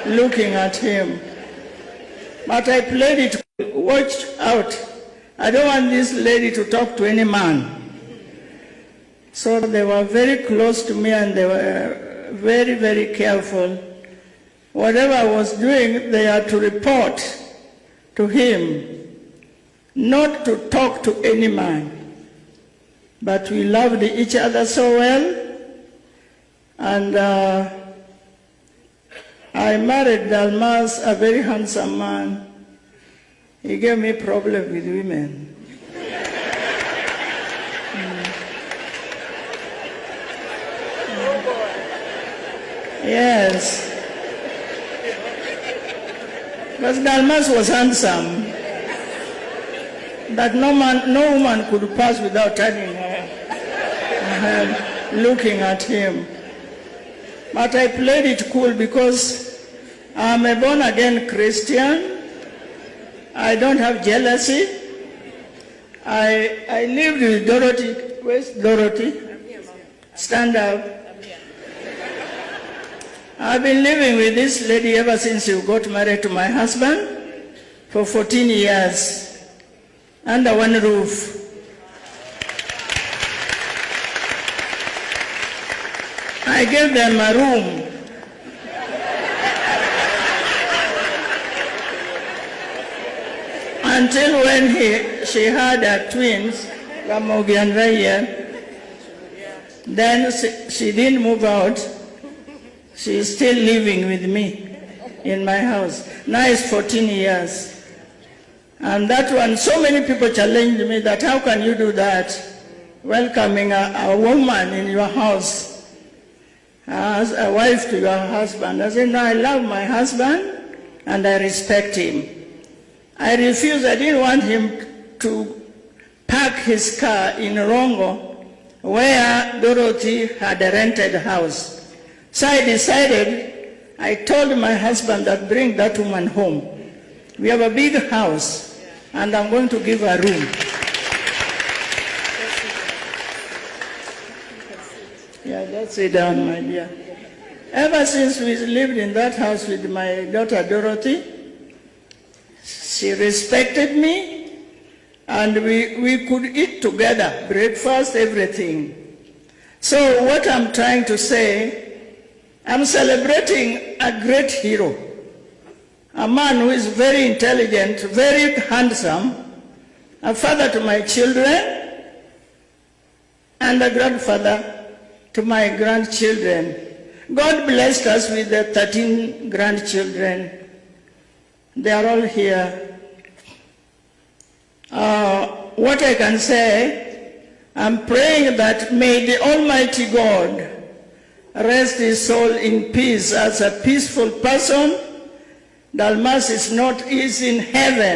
looking at him. But I played it, watch out. I don't want this lady to talk to any man. So they were very close to me and they were very, very careful. Whatever I was doing, they had to report to him, not to talk to any man. But we loved each other so well. And I married Dalmas, a very handsome man. He gave me problem with women. Yes. Because Dalmas was handsome. That no woman could pass without turning her head, looking at him. But I played it cool because I'm a born-again Christian. I don't have jealousy. I lived with Dorothy. Where's Dorothy? Stand up. I've been living with this lady ever since she got married to my husband for 14 years, under one roof. I gave them a room. Until when she had her twins, Ramogi and Raya, then she didn't move out. She is still living with me in my house. Now it's 14 years. And that one, so many people challenged me that how can you do that? Welcoming a woman in your house as a wife to your husband. I said, no, I love my husband and I respect him. I refused. I didn't want him to park his car in Rongo where Dorothy had a rented house. So I decided, I told my husband that bring that woman home. We have a big house and I'm going to give her a room. Yeah, that's it down, my dear. Ever since we lived in that house with my daughter Dorothy, she respected me and we could eat together, breakfast, everything. So what I'm trying to say, I'm celebrating a great hero, a man who is very intelligent, very handsome, a father to my children, and a grandfather to my grandchildren. God blessed us with the 13 grandchildren. They are all here. What I can say, I'm praying that may the Almighty God rest his soul in peace as a peaceful person. Dalmas is in heaven.